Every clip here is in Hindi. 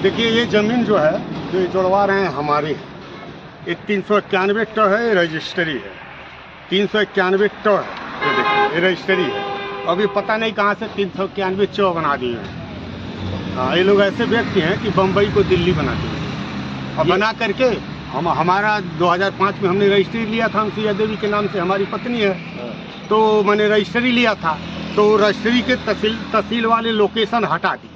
देखिए ये ज़मीन जो है जो ये जुड़वा रहे हैं हमारी है, ये 391 टो है, रजिस्ट्री है 391 टो है। ये देखिए ये रजिस्ट्री है। अभी पता नहीं कहाँ से 391 चो बना दिए हैं। हाँ, ये लोग ऐसे व्यक्ति हैं कि बम्बई को दिल्ली बना दिए और बना करके हमारा 2005 में हमने रजिस्ट्री लिया था अनुसुईया देवी के नाम से, हमारी पत्नी है, तो मैंने रजिस्ट्री लिया था, तो रजिस्ट्री के तहसील वाले लोकेशन हटा दिए,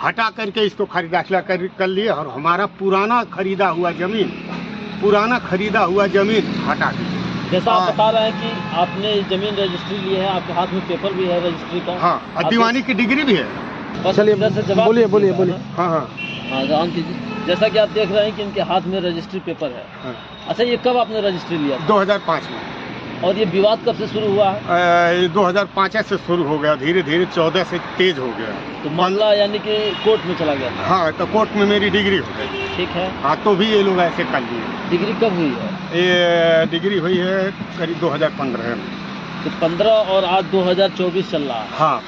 हटा करके इसको खरीदा कर लिए और हमारा पुराना खरीदा हुआ जमीन हटा दिए। जैसा आप बता रहे हैं कि आपने जमीन रजिस्ट्री ली है, आपके हाथ में पेपर भी है रजिस्ट्री का। हाँ, दीवानी की डिग्री भी है। चलिए बोलिए। हाँ, जवान कीजिए। जैसा कि आप देख रहे हैं कि इनके हाथ में रजिस्ट्री पेपर है। हाँ। अच्छा, ये कब आपने रजिस्ट्री लिया? 2005 में। और ये विवाद कब से शुरू हुआ है? 2005 से शुरू हो गया, धीरे धीरे 14 से तेज हो गया। तो मामला यानी कि कोर्ट में चला गया था? हाँ, तो कोर्ट में मेरी डिग्री हो गई। ठीक है। हाँ, तो भी ये लोग ऐसे कर लिए। डिग्री कब हुई है? ये डिग्री हुई है करीब 2015 में। तो 15 और आज 2024 चल रहा है। हाँ,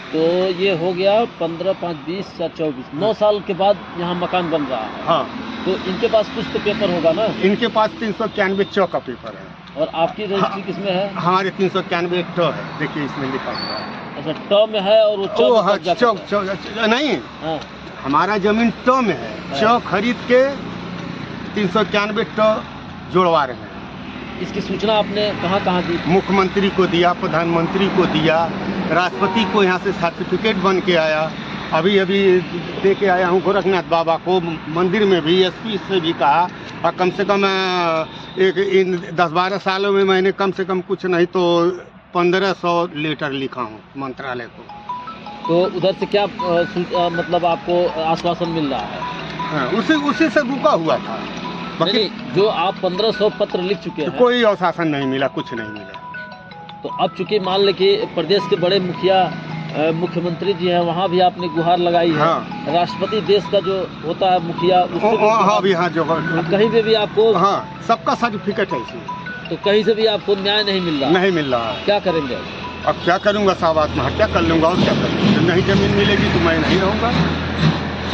तो ये हो गया 15, 5, 20 या 24, 9 साल के बाद यहाँ मकान बन रहा है। हाँ, तो इनके पास कुछ तो पेपर होगा ना? इनके पास 391 चौ का पेपर है। और आपकी रजिस्ट्री किसमें है? हमारे 391 टो है, देखिए इसमें लिखा हुआ है। अच्छा, टर्म में है और वो चौ नहीं, हाँ। हमारा जमीन टो में है। चौ खरीद के 391 टो जुड़वा रहे हैं। इसकी सूचना आपने कहाँ दी? मुख्यमंत्री को दिया, प्रधानमंत्री को दिया, राष्ट्रपति को यहाँ से सर्टिफिकेट बन के आया, अभी दे के आया हूँ गोरखनाथ बाबा को, मंदिर में भी एसपी से भी कहा, और कम से कम इन 10-12 सालों में मैंने कम से कम कुछ नहीं तो 1500 लेटर लिखा हूँ मंत्रालय को। तो उधर से क्या मतलब आपको आश्वासन मिल रहा है? हाँ, उसी से रुका हुआ था। नहीं, जो आप 1500 पत्र लिख चुके हैं, कोई आश्वासन नहीं मिला, कुछ नहीं मिला। तो अब चूंकि मान ले कि प्रदेश के बड़े मुखिया मुख्यमंत्री जी हैं, वहाँ भी आपने गुहार लगाई है। हाँ। राष्ट्रपति देश का जो होता है मुखिया, हाँ भी, हाँ, जो कहीं पे भी आपको, हाँ, सबका सर्टिफिकेट है इसमें। तो कहीं से भी आपको न्याय नहीं मिल रहा? नहीं मिल रहा है। क्या करेंगे? अब क्या करूँगा साहब, आत्महत्या कर लूँगा और क्या करूँगा। नहीं जमीन मिलेगी तो मैं नहीं रहूँगा,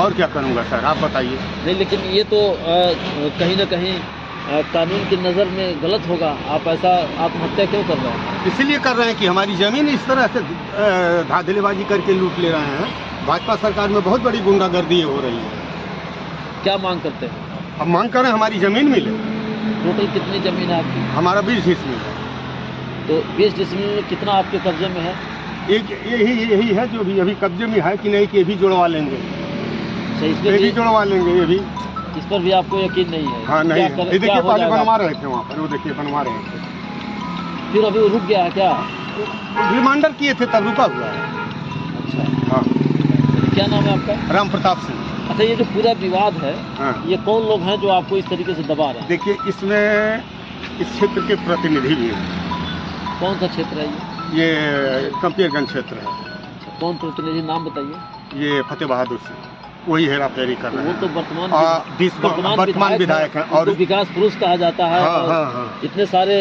और क्या करूँगा सर, आप बताइए। नहीं, लेकिन ये तो कहीं ना कहीं कानून की नज़र में गलत होगा। आप ऐसा आत्महत्या क्यों कर रहे हैं? इसलिए कर रहे हैं कि हमारी ज़मीन इस तरह से धांधलीबाजी करके लूट ले रहे हैं। भाजपा सरकार में बहुत बड़ी गुंडागर्दी हो रही है। क्या मांग करते हैं? हम मांग करें हमारी ज़मीन मिले। टोटल कितनी ज़मीन है आपकी? हमारा 20 डिसमिल है। तो 20 डिसमिल में कितना आपके कब्जे में है? एक यही है जो भी अभी कब्जे में है, कि नहीं कि ये भी जुड़वा लेंगे। इसमें भी जुड़वा लेंगे, ये भी। इस पर भी आपको यकीन नहीं है? हाँ, नहीं। ये देखिए पहले बनवा रहे थे वहाँ पर, वो देखिए बनवा रहे थे, फिर अभी वो रुक गया है क्या? रिमांडर किए थे तब रुका हुआ है। अच्छा, हाँ। क्या नाम है आपका? राम प्रताप सिंह। अच्छा, ये जो पूरा विवाद है, हाँ, ये कौन लोग हैं जो आपको इस तरीके से दबा रहे हैं? देखिए इसमें इस क्षेत्र के प्रतिनिधि भी हैं। कौन सा क्षेत्र है ये कंपियरगंज क्षेत्र है। अच्छा, कौन प्रतिनिधि, नाम बताइए। ये फतेह बहादुर सिंह, वही हेरा फेरी कर रहे हैं। वो तो वर्तमान विधायक हैं और विकास पुरुष कहा जाता है। हाँ, हाँ। इतने सारे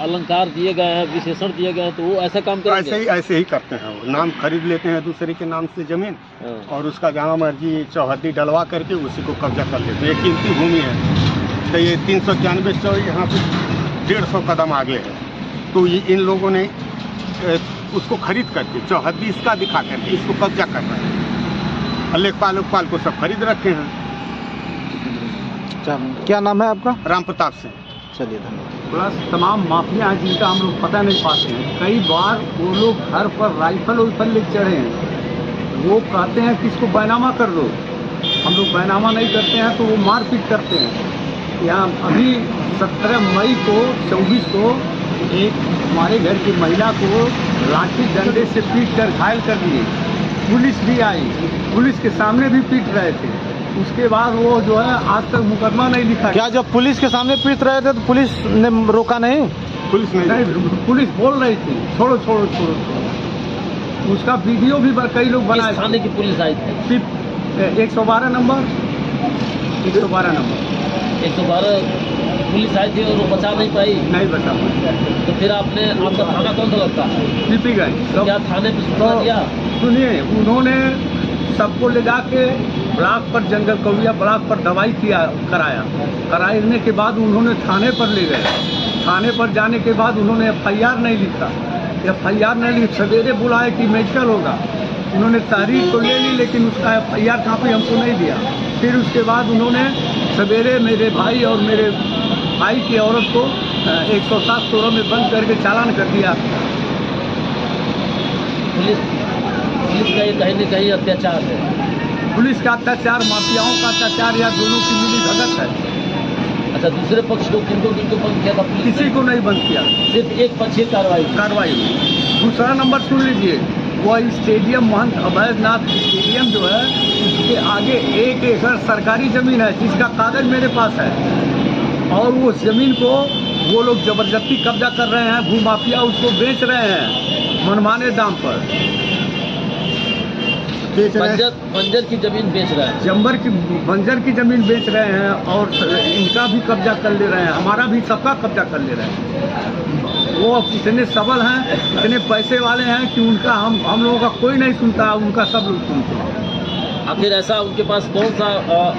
अलंकार दिए गए हैं, विशेषण दिए गए हैं, तो वो ऐसा काम करेंगे? ऐसे ही करते हैं। वो नाम खरीद लेते हैं दूसरे के नाम से जमीन, और उसका जहाँ मर्जी चौहद्दी डलवा करके उसी को कब्जा कर लेते हैं। ये कीमती भूमि है, तो ये 391 चौ यहाँ पे 150 कदम आगे है, तो ये इन लोगों ने उसको खरीद करके चौहद्दी इसका दिखा करके इसको कब्जा कर रहे हैं। लेखपाल को सब खरीद रखे हैं। क्या नाम है आपका? राम प्रताप सिंह। चलिए, धन्यवाद। प्लस तमाम माफिया हैं जिनका हम लोग पता नहीं पाते हैं। कई बार वो लोग घर पर राइफल ले चढ़े हैं, वो कहते हैं कि इसको बैनामा कर दो। हम लोग बैनामा नहीं करते हैं तो वो मारपीट करते हैं। यहाँ अभी 17 मई को 24 को एक हमारे घर की महिला को लाठी डंडे से पीट कर घायल कर दिए। पुलिस भी आई, पुलिस के सामने भी पीट रहे थे। उसके बाद वो जो है आज तक मुकदमा नहीं लिखा। क्या जब पुलिस के सामने पीट रहे थे तो पुलिस ने रोका नहीं? पुलिस नहीं, पुलिस बोल रही थी छोड़ो छोड़ो छोड़ो। उसका वीडियो भी कई लोग बनाए। थाने की पुलिस आई थी? 112 नंबर 112 पुलिस आई थी और वो बचा नहीं पाई? नहीं बचा पाई। तो फिर आपका थाना कौन सा लगता है? पीपी गए। क्या थाने पे सूचना दिया? सुनिए, उन्होंने सबको ले जाके ब्लॉक पर जंगल कौड़िया ब्लॉक पर दवाई कराने के बाद उन्होंने थाने पर ले गए। थाने पर जाने के बाद उन्होंने FIR नहीं लिखा। FIR नहीं लिख, सवेरे बुलाए कि मेडिकल होगा, उन्होंने तारीख तो ले ली लेकिन उसका FIR कॉपी हमको नहीं दिया। फिर उसके बाद उन्होंने सवेरे मेरे भाई और मेरे भाई की औरत को 107 में बंद करके चालान कर दिया। पुलिस का ये कहीं न कहीं अत्याचार है। पुलिस का अत्याचार, माफियाओं का अत्याचार या दोनों की मिली भगत है। अच्छा, दूसरे पक्ष को किनको बंद किया था पुलिस? किसी को नहीं बंद किया, सिर्फ एक पक्षीय कार्रवाई हुई। दूसरा नंबर सुन लीजिए, वो स्टेडियम महंत अभयनाथ स्टेडियम जो है उसके आगे 1 एकड़ सरकारी जमीन है जिसका कागज मेरे पास है, और वो जमीन को वो लोग जबरदस्ती कब्जा कर रहे हैं। भूमाफिया उसको बेच रहे हैं मनमाने दाम पर। बंजर की जमीन बेच रहा है, बंजर की जमीन बेच रहे हैं और इनका भी कब्जा कर ले रहे हैं, हमारा भी सबका कब्जा कर ले रहे हैं। वो इतने सबल हैं, इतने पैसे वाले हैं कि उनका हम लोगों का कोई नहीं सुनता, उनका सब लोग सुनते हैं। आखिर ऐसा उनके पास कौन सा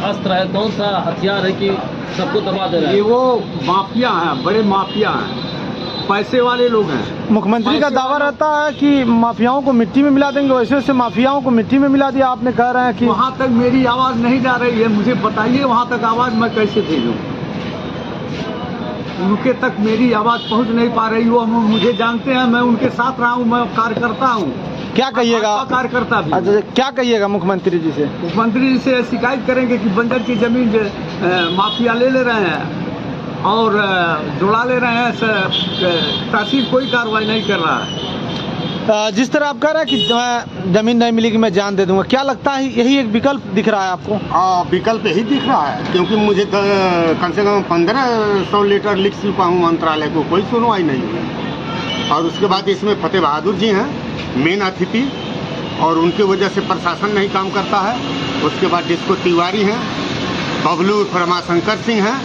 अस्त्र है, कौन सा हथियार है कि सबको दबा दे रहा है? ये वो माफिया हैं, बड़े माफिया हैं, पैसे वाले लोग हैं। मुख्यमंत्री का दावा रहता है कि माफियाओं को मिट्टी में मिला देंगे, वैसे वैसे माफियाओं को मिट्टी में मिला दिया। आपने कह रहे हैं कि वहाँ तक मेरी आवाज़ नहीं जा रही है, मुझे बताइए वहाँ तक आवाज़ मैं कैसे भेजूँ? उनके तक मेरी आवाज़ पहुँच नहीं पा रही। वो मुझे जानते हैं, मैं उनके साथ रहा हूँ, मैं कार्यकर्ता हूँ। क्या कहिएगा? कार्यकर्ता भी। अच्छा, क्या कहिएगा मुख्यमंत्री जी से? मुख्यमंत्री जी से शिकायत करेंगे कि बंजर की जमीन माफिया ले रहे हैं और जोड़ा ले रहे हैं, तहसील कोई कार्रवाई नहीं कर रहा है। जिस तरह आप कह रहे हैं कि जमीन नहीं मिलेगी मैं जान दे दूंगा, क्या लगता है यही एक विकल्प दिख रहा है आपको? विकल्प यही दिख रहा है, क्योंकि मुझे कम से कम 1500 लीटर लिख चुका हूँ मंत्रालय को, कोई सुनवाई नहीं हुई। और उसके बाद इसमें फतेह बहादुर जी हैं मेन अतिथि, और उनकी वजह से प्रशासन नहीं काम करता है। उसके बाद डिस्को तिवारी हैं, बबलू रमाशंकर सिंह हैं,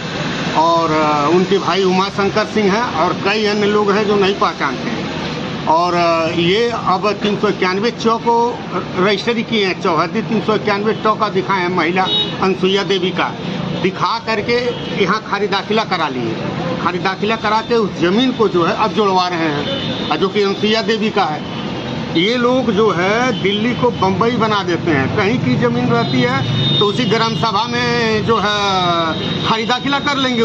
और उनके भाई उमा शंकर सिंह हैं, और कई अन्य लोग हैं जो नहीं पहचानते हैं। और ये अब 391 चौ को रजिस्ट्री किए हैं, चौहद्दी 391 टॉ का दिखाए हैं, महिला अनसुईया देवी का दिखा करके यहाँ खारी दाखिला करा लिए। खारी दाखिला करा के उस जमीन को जो है अब जुड़वा रहे हैं, जो कि अनसुईया देवी का है। ये लोग जो है दिल्ली को बम्बई बना देते हैं। कहीं की ज़मीन रहती है तो उसी ग्राम सभा में जो है खारी दाखिला कर लेंगे,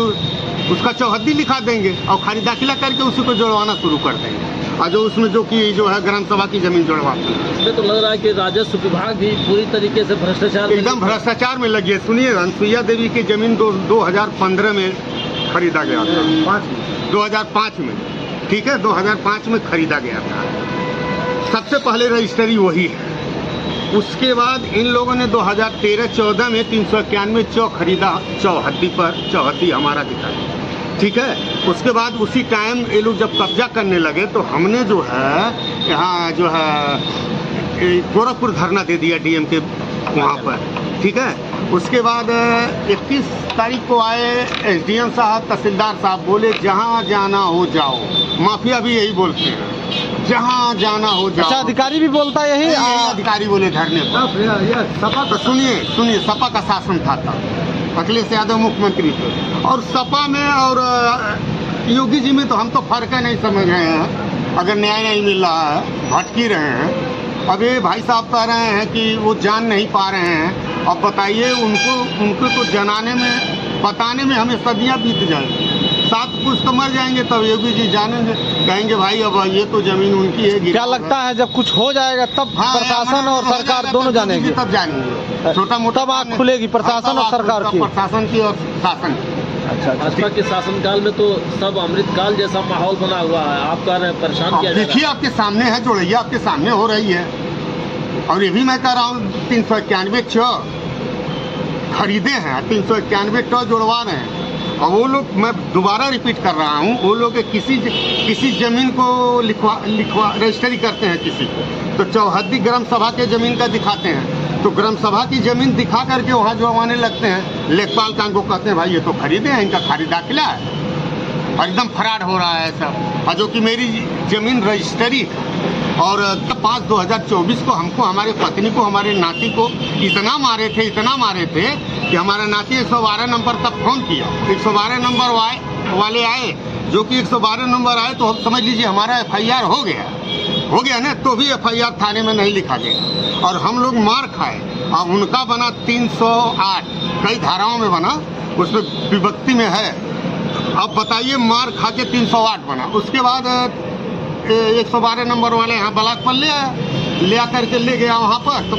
उसका चौहद्दी लिखा देंगे और खारी दाखिला करके उसी को जुड़वाना शुरू कर देंगे, और जो उसमें जो है ग्राम सभा की ज़मीन जुड़वाते हैं। इसमें तो लग रहा है कि राजस्व विभाग भी पूरी तरीके से भ्रष्टाचार, एकदम भ्रष्टाचार में लगी है। सुनिए, अनसुईया देवी की ज़मीन 2015 में खरीदा गया था, 2005 में, ठीक है, 2005 में खरीदा गया था। सबसे पहले रजिस्ट्री वही है। उसके बाद इन लोगों ने 2013-14 में 391 चौ खरीदा, चौहद्दी हमारा दिखाई, ठीक है। उसके बाद उसी टाइम ये लोग जब कब्जा करने लगे तो हमने जो है यहाँ जो है गोरखपुर धरना दे दिया डीएम के वहाँ पर, ठीक है। उसके बाद 21 तारीख को आए एसडीएम साहब, तहसीलदार साहब, बोले जहाँ जाना हो जाओ। माफिया भी यही बोलते हैं, जहाँ जाना हो जाओ। अच्छा, अधिकारी भी बोलता है यही? अधिकारी बोले धरने पर। सपा तो सुनिए सपा का शासन था अखिलेश यादव मुख्यमंत्री थे, और सपा में और योगी जी में तो हम तो फर्क है नहीं समझ रहे हैं। अगर न्याय नहीं मिल रहा है, भटकी रहे हैं। अब ये भाई साहब कह रहे हैं कि वो जान नहीं पा रहे हैं। अब बताइए, उनको तो जनाने में, बताने में हमें सदियाँ बीत जाएंगी। 7 कुछ तो मर जाएंगे, तब योगी जी जानेंगे, कहेंगे भाई अब ये तो जमीन उनकी है। क्या लगता है जब कुछ हो जाएगा तब प्रशासन और सरकार दोनों जानेंगे? तब जानेंगे, छोटा मोटा तब आँख खुलेगी प्रशासन और सरकार की, प्रशासन की और शासन की। अच्छा, भाजपा के शासनकाल में तो सब अमृतकाल जैसा माहौल बना हुआ है। आप कह रहे हैं परेशान किया? देखिए, आपके सामने है, जोड़ैया आपके सामने हो रही है। और ये भी मैं कह रहा हूँ 391 चौ खरीदे हैं, 391 टॉ जुड़वा रहे हैं। और वो लोग, मैं दोबारा रिपीट कर रहा हूँ, वो लोग किसी जमीन को लिखवा रजिस्ट्री करते हैं किसी को, तो चौहद्दी ग्राम सभा के जमीन का दिखाते हैं, तो ग्राम सभा की जमीन दिखा करके वहाँ जुड़वाने लगते हैं। लेखपाल कान को कहते हैं भाई ये तो खरीदे हैं, इनका खारी दाखिला है, और एकदम फराड हो रहा है सब। और जो कि मेरी जमीन रजिस्ट्री और 5/2024 को हमको, हमारे पत्नी को, हमारे नाती को इतना मारे थे कि हमारा नाती 112 नंबर तक फ़ोन किया। 112 नंबर वाले आए, जो कि 112 नंबर आए तो समझ लीजिए हमारा FIR हो गया ना, तो भी FIR थाने में नहीं लिखा गया और हम लोग मार खाए। अब उनका बना 308, कई धाराओं में बना, उसमें विभक्ति में है। अब बताइए, मार खा के 308 बना। उसके बाद 112 नंबर वाले यहाँ ब्लॉक पर ले आकर के ले गया वहाँ पर, तो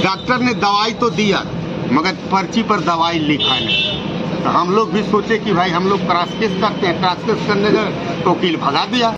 डॉक्टर ने दवाई तो दिया मगर पर्ची पर दवाई लिखा नहीं। तो हम लोग भी सोचे कि भाई हम लोग क्रॉस केस करते हैं, क्रॉस केस करने गए तो वकील भगा दिया।